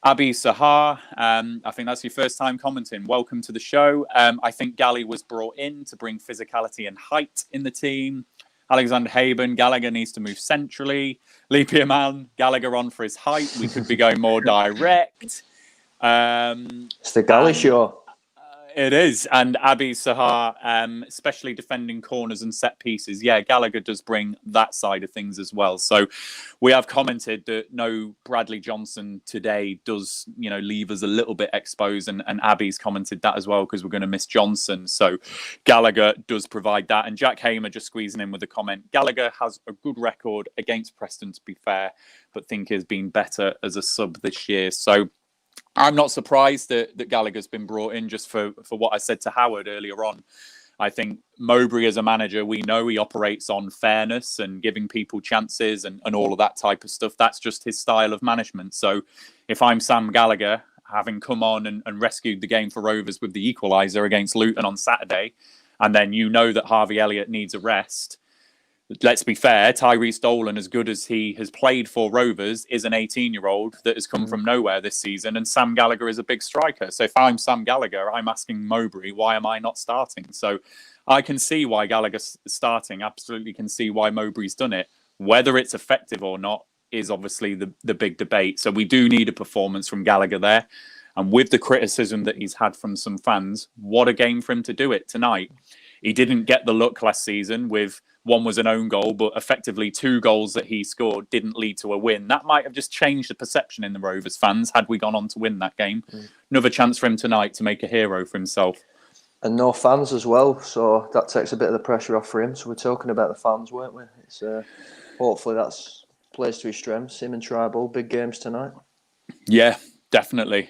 Abi Sahar, I think that's your first time commenting. Welcome to the show. I think Galley was brought in to bring physicality and height in the team. Alexander Haben, Gallagher needs to move centrally. Leap year man, Gallagher on for his height. We could be going more direct. It's the Galley show. It is. And Abi Sahar, especially defending corners and set pieces. Yeah, Gallagher does bring that side of things as well. So we have commented that no Bradley Johnson today does, leave us a little bit exposed. And Abby's commented that as well because we're going to miss Johnson. So Gallagher does provide that. And Jack Hamer just squeezing in with a comment. Gallagher has a good record against Preston, to be fair, but think has been better as a sub this year. So I'm not surprised that Gallagher's been brought in just for what I said to Howard earlier on. I think Mowbray as a manager, we know he operates on fairness and giving people chances and all of that type of stuff. That's just his style of management. So if I'm Sam Gallagher, having come on and rescued the game for Rovers with the equaliser against Luton on Saturday, and then that Harvey Elliott needs a rest, let's be fair, Tyrese Dolan, as good as he has played for Rovers, is an 18-year-old that has come from nowhere this season, and Sam Gallagher is a big striker. So if I'm Sam Gallagher, I'm asking Mowbray, why am I not starting? So I can see why Gallagher's starting, absolutely can see why Mowbray's done it. Whether it's effective or not is obviously the big debate. So we do need a performance from Gallagher there. And with the criticism that he's had from some fans, what a game for him to do it tonight. He didn't get the look last season with one was an own goal, but effectively 2 goals that he scored didn't lead to a win. That might have just changed the perception in the Rovers fans had we gone on to win that game. Another chance for him tonight to make a hero for himself. And no fans as well, so that takes a bit of the pressure off for him. So we're talking about the fans, weren't we? It's hopefully that's plays to his strengths. Him and Tribal, big games tonight. Yeah, definitely.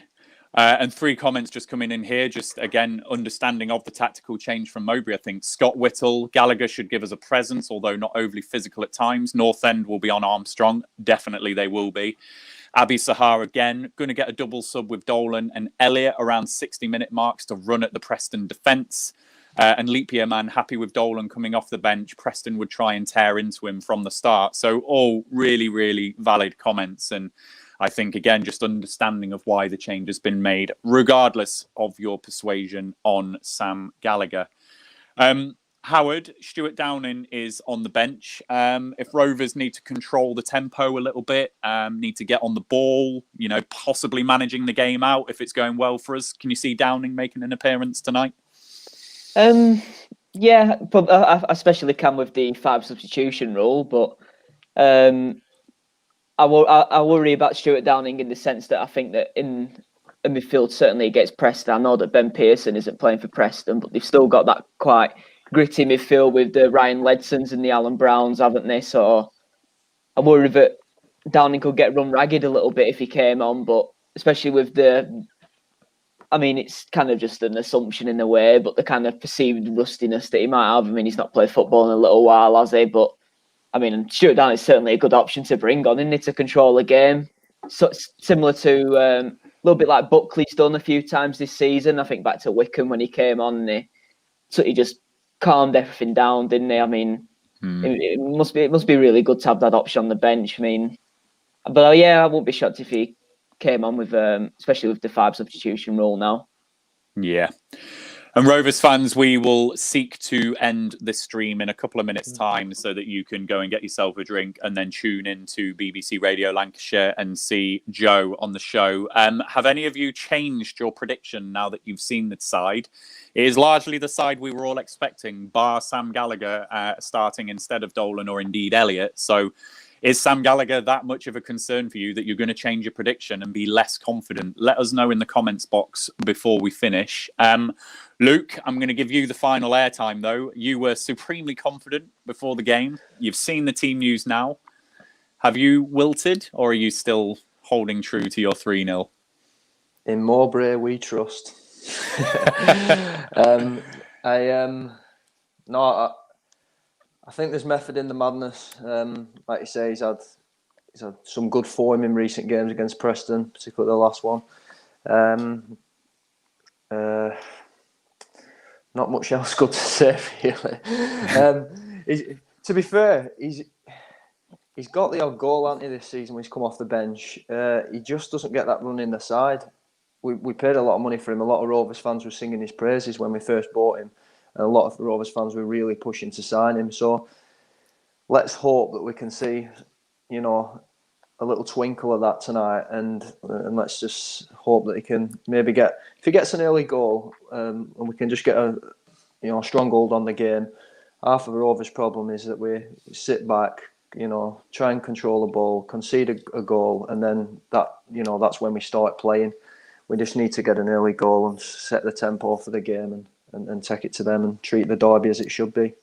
And 3 comments just coming in here, just again, understanding of the tactical change from Mowbray. I think Scott Whittle, Gallagher should give us a presence, although not overly physical at times. North End will be on Armstrong. Definitely they will be. Abby Sahar again, going to get a double sub with Dolan and Elliott around 60-minute marks to run at the Preston defence. And Leap Year Man happy with Dolan coming off the bench. Preston would try and tear into him from the start. So all really, really valid comments. And I think, again, just understanding of why the change has been made, regardless of your persuasion on Sam Gallagher. Howard, Stuart Downing is on the bench. If Rovers need to control the tempo a little bit, need to get on the ball, possibly managing the game out if it's going well for us, can you see Downing making an appearance tonight? Yeah, but I especially can with the 5 substitution rule, but I worry about Stuart Downing in the sense that I think that in a midfield, certainly against Preston, I know that Ben Pearson isn't playing for Preston, but they've still got that quite gritty midfield with the Ryan Ledsons and the Alan Browns, haven't they? So I worry that Downing could get run ragged a little bit if he came on, but especially with it's kind of just an assumption in a way, but the kind of perceived rustiness that he might have. I mean, he's not played football in a little while, has he? But Stuart Downing is certainly a good option to bring on, isn't it, to control a game. So it's similar to a little bit like Buckley's done a few times this season. I think back to Wickham when he came on, and he just calmed everything down, didn't he? It must be really good to have that option on the bench. I won't be shocked if he came on with, especially with the 5 substitution rule now. Yeah. And Rovers fans, we will seek to end this stream in a couple of minutes' time so that you can go and get yourself a drink and then tune in to BBC Radio Lancashire and see Joe on the show. Have any of you changed your prediction now that you've seen the side? It is largely the side we were all expecting, bar Sam Gallagher starting instead of Dolan or indeed Elliott. So is Sam Gallagher that much of a concern for you that you're going to change your prediction and be less confident? Let us know in the comments box before we finish. Luke, I'm going to give you the final airtime, though. You were supremely confident before the game. You've seen the team news now. Have you wilted, or are you still holding true to your 3-0? In Mowbray, we trust. I think there's method in the madness. Like you say, he's had some good form in recent games against Preston, particularly the last one. Not much else good to say, really. To be fair, he's got the odd goal, hasn't he, this season when he's come off the bench. He just doesn't get that run in the side. We paid a lot of money for him. A lot of Rovers fans were singing his praises when we first bought him. And a lot of Rovers fans were really pushing to sign him. So let's hope that we can see, a little twinkle of that tonight. And let's just hope that he can maybe if he gets an early goal, and we can just get a stronghold on the game. Half of Rovers' problem is that we sit back, try and control the ball, concede a goal, and then that's when we start playing. We just need to get an early goal and set the tempo for the game and take it to them and treat the derby as it should be.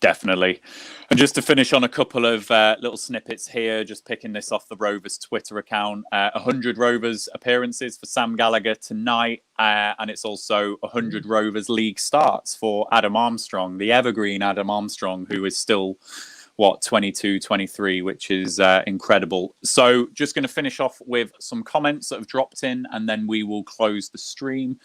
Definitely. And just to finish on a couple of little snippets here, just picking this off the Rovers Twitter account, 100 Rovers appearances for Sam Gallagher tonight, and it's also 100 Rovers league starts for Adam Armstrong, the evergreen Adam Armstrong, who is still, 22, 23, which is incredible. So just going to finish off with some comments that have dropped in, and then we will close the stream.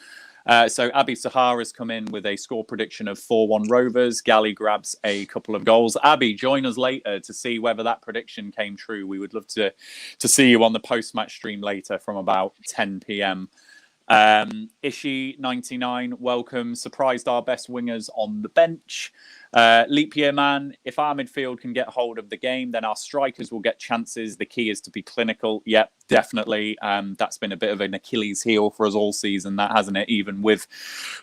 So Abby Sahara's come in with a score prediction of 4-1 Rovers. Gally grabs a couple of goals. Abby, join us later to see whether that prediction came true. We would love to see you on the post-match stream later from about 10 p.m. Ishi99, welcome. Surprised our best wingers on the bench. Leap year man, if our midfield can get hold of the game, then our strikers will get chances. The key is to be clinical. Yep, definitely. That's been a bit of an Achilles heel for us all season, that hasn't it? Even with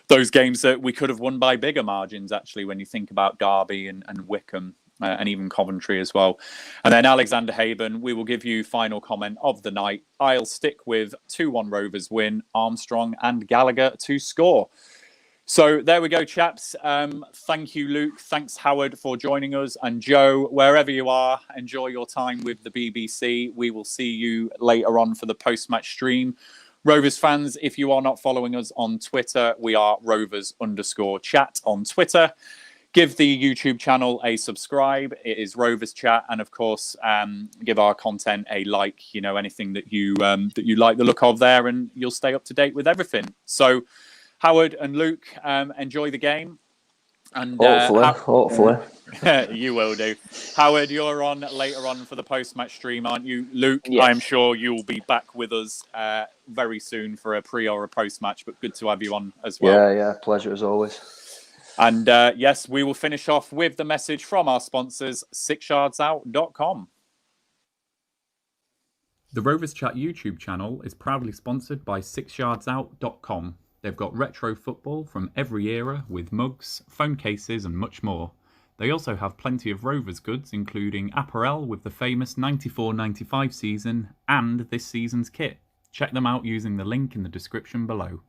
those games that we could have won by bigger margins, actually, when you think about Derby and Wickham. And even Coventry as well. And then Alexander Haben, we will give you final comment of the night. I'll stick with 2-1 Rovers win, Armstrong and Gallagher to score. So there we go, chaps. Thank you, Luke. Thanks, Howard, for joining us. And Joe, wherever you are, enjoy your time with the BBC. We will see you later on for the post-match stream. Rovers fans, if you are not following us on Twitter, we are Rovers_chat on Twitter. Give the YouTube channel a subscribe. It is Rovers Chat, and of course, give our content a like. You know, anything that you like the look of there, and you'll stay up to date with everything. So, Howard and Luke, enjoy the game. And hopefully, you will do. Howard, you're on later on for the post-match stream, aren't you? Luke, Yes. I'm sure you'll be back with us very soon for a pre or a post-match. But good to have you on as well. Yeah, pleasure as always. And yes, we will finish off with the message from our sponsors, 6yardsout.com. The Rovers Chat YouTube channel is proudly sponsored by 6yardsout.com. They've got retro football from every era with mugs, phone cases and much more. They also have plenty of Rovers goods, including apparel with the famous 94-95 season and this season's kit. Check them out using the link in the description below.